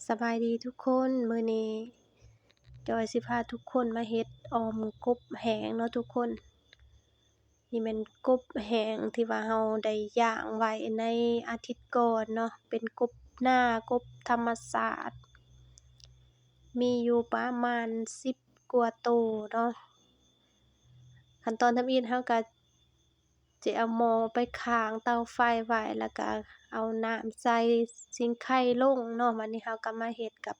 สบายดีทุกคนมื้อนี้จอยสิพาทุกคนมาเฮ็ดออมกบแห้งเนาะทุกคนนี่แม่นกบแห้งที่ว่าเราได้ย่างไว้ในอาทิตย์ก่อนเนาะเป็นกบนากบธรรมชาติมีอยู่ประมาณ10กว่าตัวเนาะขั้นตอนทำอิฐเราก็สิเอาหม้อไปข้างเตาไฟไว้แล้วก็เอาน้ำใส่สิงไข่ลงเนาะบัดนี้เราก็มาเฮ็ดกับ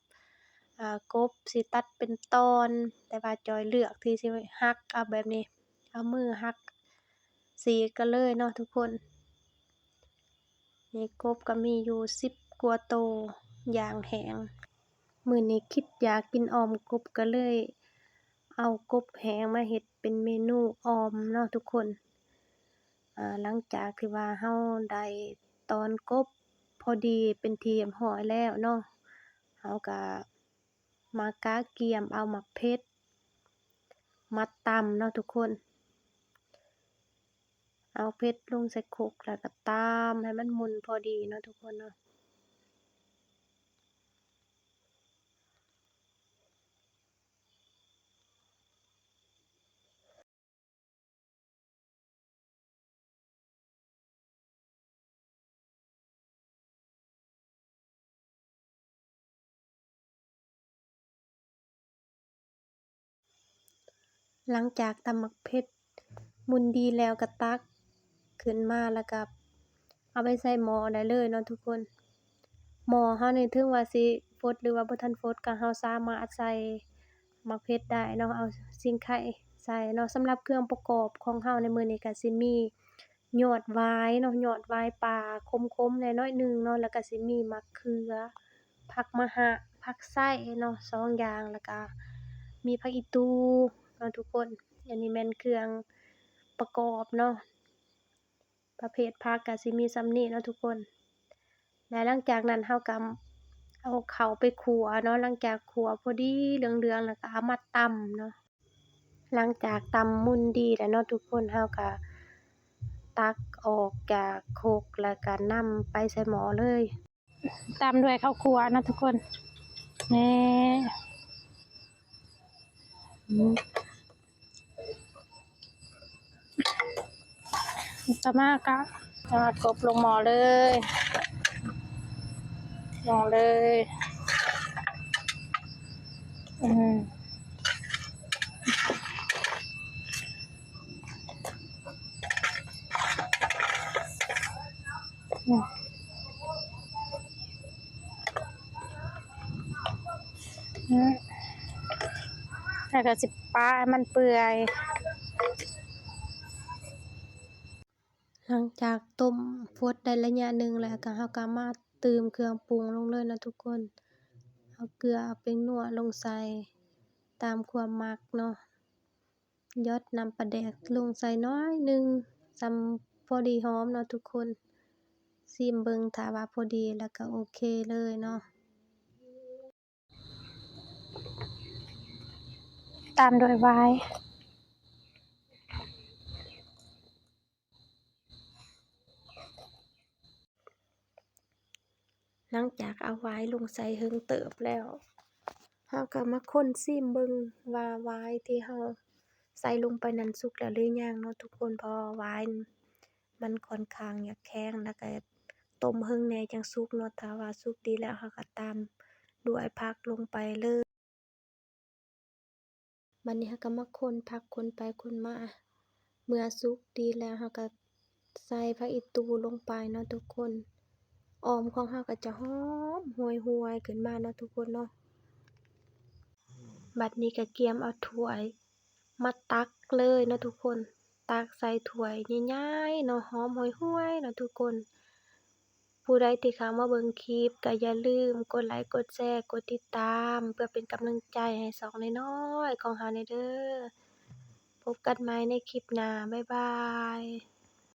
กบสิตัดเป็นตอนแต่ว่าจอยเลือกที่สิหักเอาแบบนี้เอามือหักสีกกันเลยเนาะทุกคนนี่กบก็มีอยู่10กว่าโตวย่างแห้งมื้อนี้คิดอยากกินออมกบก็เลยเอากบแห้งมาเฮ็ดเป็นเมนูออมเนาะทุกคนหลังจากที่ว่าเราได้ตอนกบพอดีเป็นที่เรียบร้อยแล้วเนาะเราก็มากะเกี่ยมเอาหมักเพชรมาตำเนาะทุกคนเอาเพชรลงใส่ครกแล้วก็ตำให้มันมุนพอดีเนาะทุกคนเนาะหลังจากตำหมักเพชรมุนดีแล้วก็ตักขึ้นมาแล้วก็เอาไปใส่หม้อได้เลยเนาะทุกคนหม้อเรานี่ถึงว่าสิฟดหรือว่าบ่ทันฟดก็เราสามารถใส่หมักเพชรได้เนาะเอาสิงไข่ใส่เนาะสำหรับเครื่องประกอบของเราในมื้อนี้ก็สิมียอดหวายเนาะยอดหวายป่าคมๆแหน่น้อยหนึ่งเนาะแล้วก็สิมีมะเขือผักมะฮะผักไส้เนาะ2อย่างแล้วก็มีผักอีตูเนาะทุกคนอันนี้แม่นเครื่องประกอบเนาะประเภทผักก็สิมีส่ำนี้เนาะทุกคนแล้วหลังจากนั้นเราก็เอาเข้าไปคั่วเนาะหลังจากคั่วพอดีเหลืองๆแล้วก็เอามาตำเนาะหลังจากตำมุนดีแล้วเนาะทุกคนเราก็ตักออกจากครกแล้วก็นำไปใส่หม้อเลยตามด้วยข้าวคั่วเนาะทุกคนนี่ต่อมาก็กบลงหม้อเลยลงเลยอืมแล้วก็สิป้าให้มันเปื่อยหลังจากต้มฟดได้ระยะหนึ่งแล้วก็เราก็มาเติมเครื่องปรุงลงเลยเนาะทุกคนเอาเกลือเอาผงนัวลงใส่ตามความมักเนาะหยอดน้ำปลาแดกลงใส่น้อยหนึ่งส่ำพอดีหอมเนาะทุกคนชิมเบิ่งถ้าว่าพอดีแล้วก็โอเคเลยเนาะตามด้วยไวน์หลังจากเอาไวน์ลงใส่เฮิงเติบแล้วเราก็มาคนชิมเบิ่งว่าไวน์ที่เราใส่ลงไปนั้นสุกแล้วหรือยังเนาะทุกคนเพราะไวน์มันค่อนข้างอยากแข็งแล้วก็ต้มเฮิงแหน่จั่งสุกเนาะถ้าว่าสุกดีแล้วเราก็ตามด้วยผักลงไปเลยบัดนี้เราก็มาคนผักคนไปคนมาเมื่อสุกดีแล้วเราก็ใส่ผักอีตูลงไปเนาะทุกคนออมของเราก็จะหอมหวยๆขึ้นมาเนาะทุกคนเนาะบัดนี้ก็เกียมเอาถ้วยมาตักเลยเนาะทุกคนตักใส่ถ้วยใหญ่ๆเนาะหอมหวยๆเนาะทุกคนผู้ใดที่เข้ามาเบิ่งคลิปก็อย่าลืมกดไลค์กดแชร์กดติดตามเพื่อเป็นกำลังใจให้ช่องน้อยๆของเราแหน่เด้อพบกันใหม่ในคลิปหน้าบ๊ายบาย